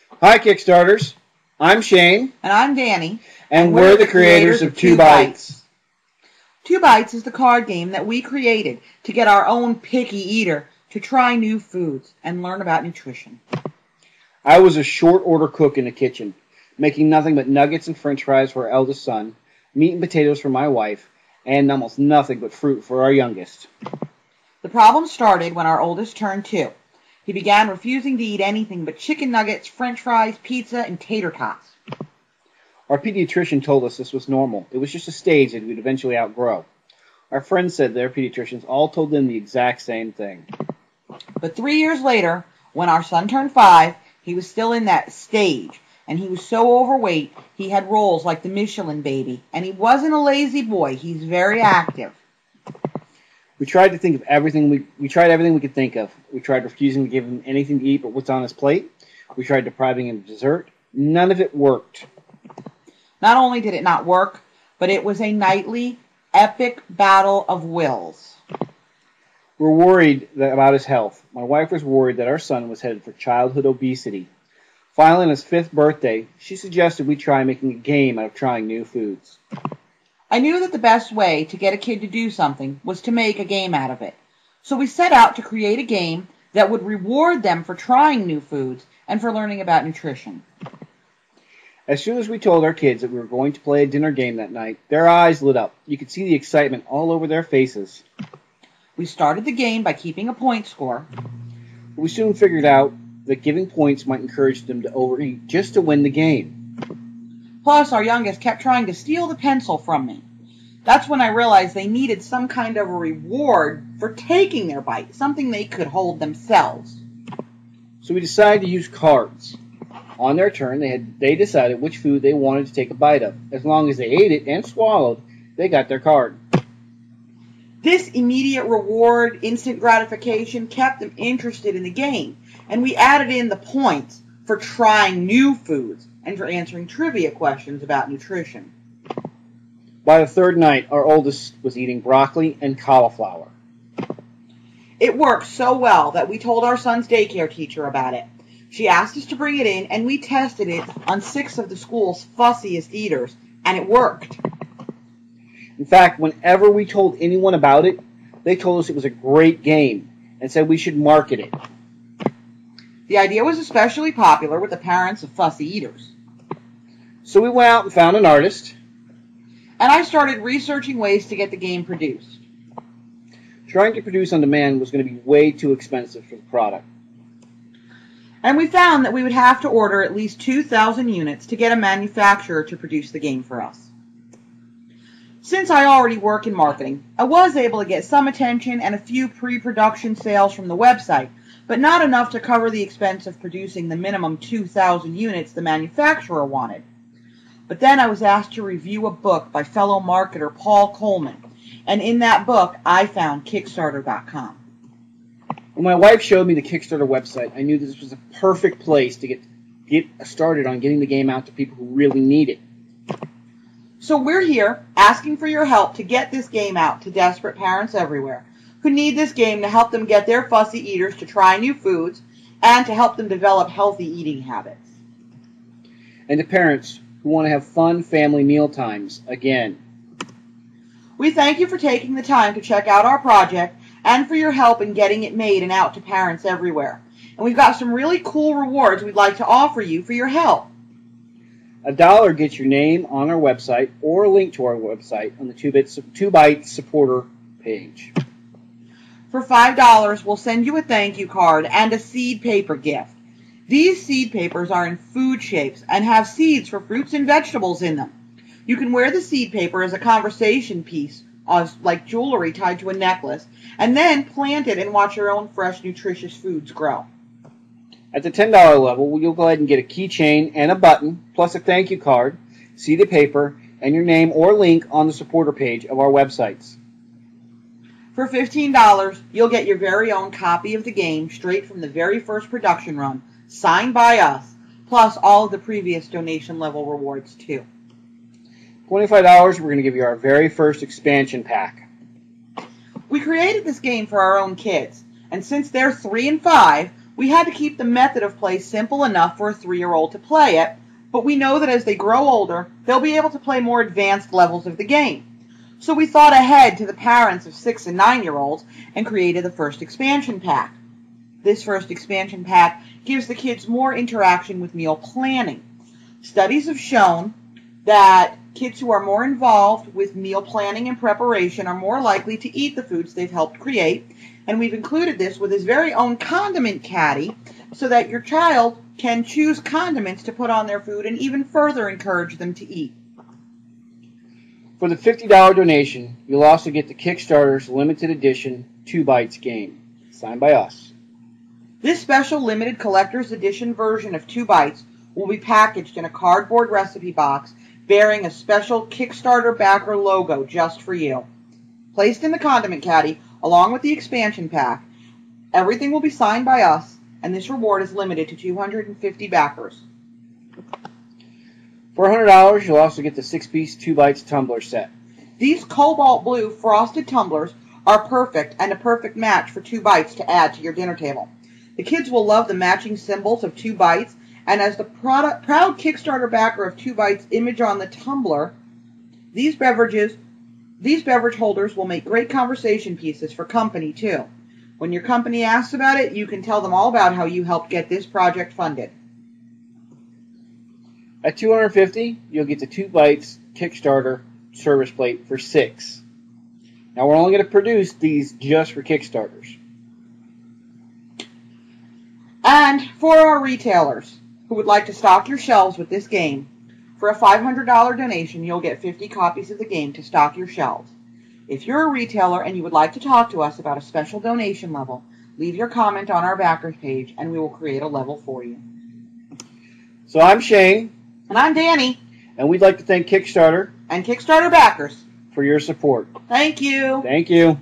Hi, Kickstarters. I'm Shane. And I'm Danny. And we're the creators of 2 Bites. 2 Bites is the card game that we created to get our own picky eater to try new foods and learn about nutrition. I was a short order cook in the kitchen, making nothing but nuggets and french fries for our eldest son, meat and potatoes for my wife, and almost nothing but fruit for our youngest. The problem started when our oldest turned 2. He began refusing to eat anything but chicken nuggets, french fries, pizza, and tater tots. Our pediatrician told us this was normal. It was just a stage that we'd eventually outgrow. Our friends said their pediatricians all told them the exact same thing. But 3 years later, when our son turned 5, he was still in that stage, and he was so overweight he had rolls like the Michelin baby, and he wasn't a lazy boy. He's very active. We tried to think of everything we tried everything we could think of. We tried refusing to give him anything to eat but what's on his plate. We tried depriving him of dessert. None of it worked. Not only did it not work, but it was a nightly, epic battle of wills. We're worried about his health. My wife was worried that our son was headed for childhood obesity. Finally, on his 5th birthday, she suggested we try making a game out of trying new foods. I knew that the best way to get a kid to do something was to make a game out of it. So we set out to create a game that would reward them for trying new foods and for learning about nutrition. As soon as we told our kids that we were going to play a dinner game that night, their eyes lit up. You could see the excitement all over their faces. We started the game by keeping a point score. But we soon figured out that giving points might encourage them to overeat just to win the game. Plus, our youngest kept trying to steal the pencil from me. That's when I realized they needed some kind of a reward for taking their bite, something they could hold themselves. So we decided to use cards. On their turn, they decided which food they wanted to take a bite of. As long as they ate it and swallowed, they got their card. This immediate reward, instant gratification, kept them interested in the game, and we added in the points for trying new foods and for answering trivia questions about nutrition. By the 3rd night, our oldest was eating broccoli and cauliflower. It worked so well that we told our son's daycare teacher about it. She asked us to bring it in, and we tested it on 6 of the school's fussiest eaters, and it worked. In fact, whenever we told anyone about it, they told us it was a great game and said we should market it. The idea was especially popular with the parents of fussy eaters. So we went out and found an artist. And I started researching ways to get the game produced. Trying to produce on demand was going to be way too expensive for the product. And we found that we would have to order at least 2,000 units to get a manufacturer to produce the game for us. Since I already work in marketing, I was able to get some attention and a few pre-production sales from the website, but not enough to cover the expense of producing the minimum 2,000 units the manufacturer wanted. But then I was asked to review a book by fellow marketer Paul Coleman, and in that book I found kickstarter.com. When my wife showed me the Kickstarter website, I knew this was a perfect place to get started on getting the game out to people who really need it. So we're here asking for your help to get this game out to desperate parents everywhere who need this game to help them get their fussy eaters to try new foods and to help them develop healthy eating habits. And to parents who want to have fun family meal times again. We thank you for taking the time to check out our project and for your help in getting it made and out to parents everywhere. And we've got some really cool rewards we'd like to offer you for your help. $1 gets your name on our website or a link to our website on the 2 Bites supporter page. For $5, we'll send you a thank you card and a seed paper gift. These seed papers are in food shapes and have seeds for fruits and vegetables in them. You can wear the seed paper as a conversation piece, like jewelry tied to a necklace, and then plant it and watch your own fresh, nutritious foods grow. At the $10 level, you'll go ahead and get a keychain and a button, plus a thank you card, seeded paper, and your name or link on the supporter page of our websites. For $15, you'll get your very own copy of the game straight from the very first production run, signed by us, plus all of the previous donation level rewards too. $25, we're going to give you our very first expansion pack. We created this game for our own kids, and since they're 3 and 5, We had to keep the method of play simple enough for a 3-year-old to play it, but we know that as they grow older, they'll be able to play more advanced levels of the game. So we thought ahead to the parents of 6 and 9-year-olds and created the first expansion pack. This first expansion pack gives the kids more interaction with meal planning. Studies have shown that kids who are more involved with meal planning and preparation are more likely to eat the foods they've helped create, and we've included this with his very own condiment caddy so that your child can choose condiments to put on their food and even further encourage them to eat. For the $50 donation, you'll also get the Kickstarter's limited edition 2 Bites game, signed by us. This special limited collector's edition version of 2 Bites will be packaged in a cardboard recipe box bearing a special Kickstarter backer logo just for you. Placed in the condiment caddy along with the expansion pack, everything will be signed by us, and this reward is limited to 250 backers. For $100, you'll also get the 6-piece 2 Bites tumbler set. These cobalt blue frosted tumblers are perfect and a perfect match for 2 Bites to add to your dinner table. The kids will love the matching symbols of 2 Bites, and as the proud Kickstarter backer of 2 Bites image on the tumbler, these beverage holders will make great conversation pieces for company too. When your company asks about it, you can tell them all about how you helped get this project funded. At $250, you'll get the 2 Bites Kickstarter service plate for $6. Now we're only going to produce these just for Kickstarters. And for our retailers who would like to stock your shelves with this game, for a $500 donation, you'll get 50 copies of the game to stock your shelves. If you're a retailer and you would like to talk to us about a special donation level, leave your comment on our backers page and we will create a level for you. So I'm Shane. And I'm Danny. And we'd like to thank Kickstarter and Kickstarter backers for your support. Thank you. Thank you.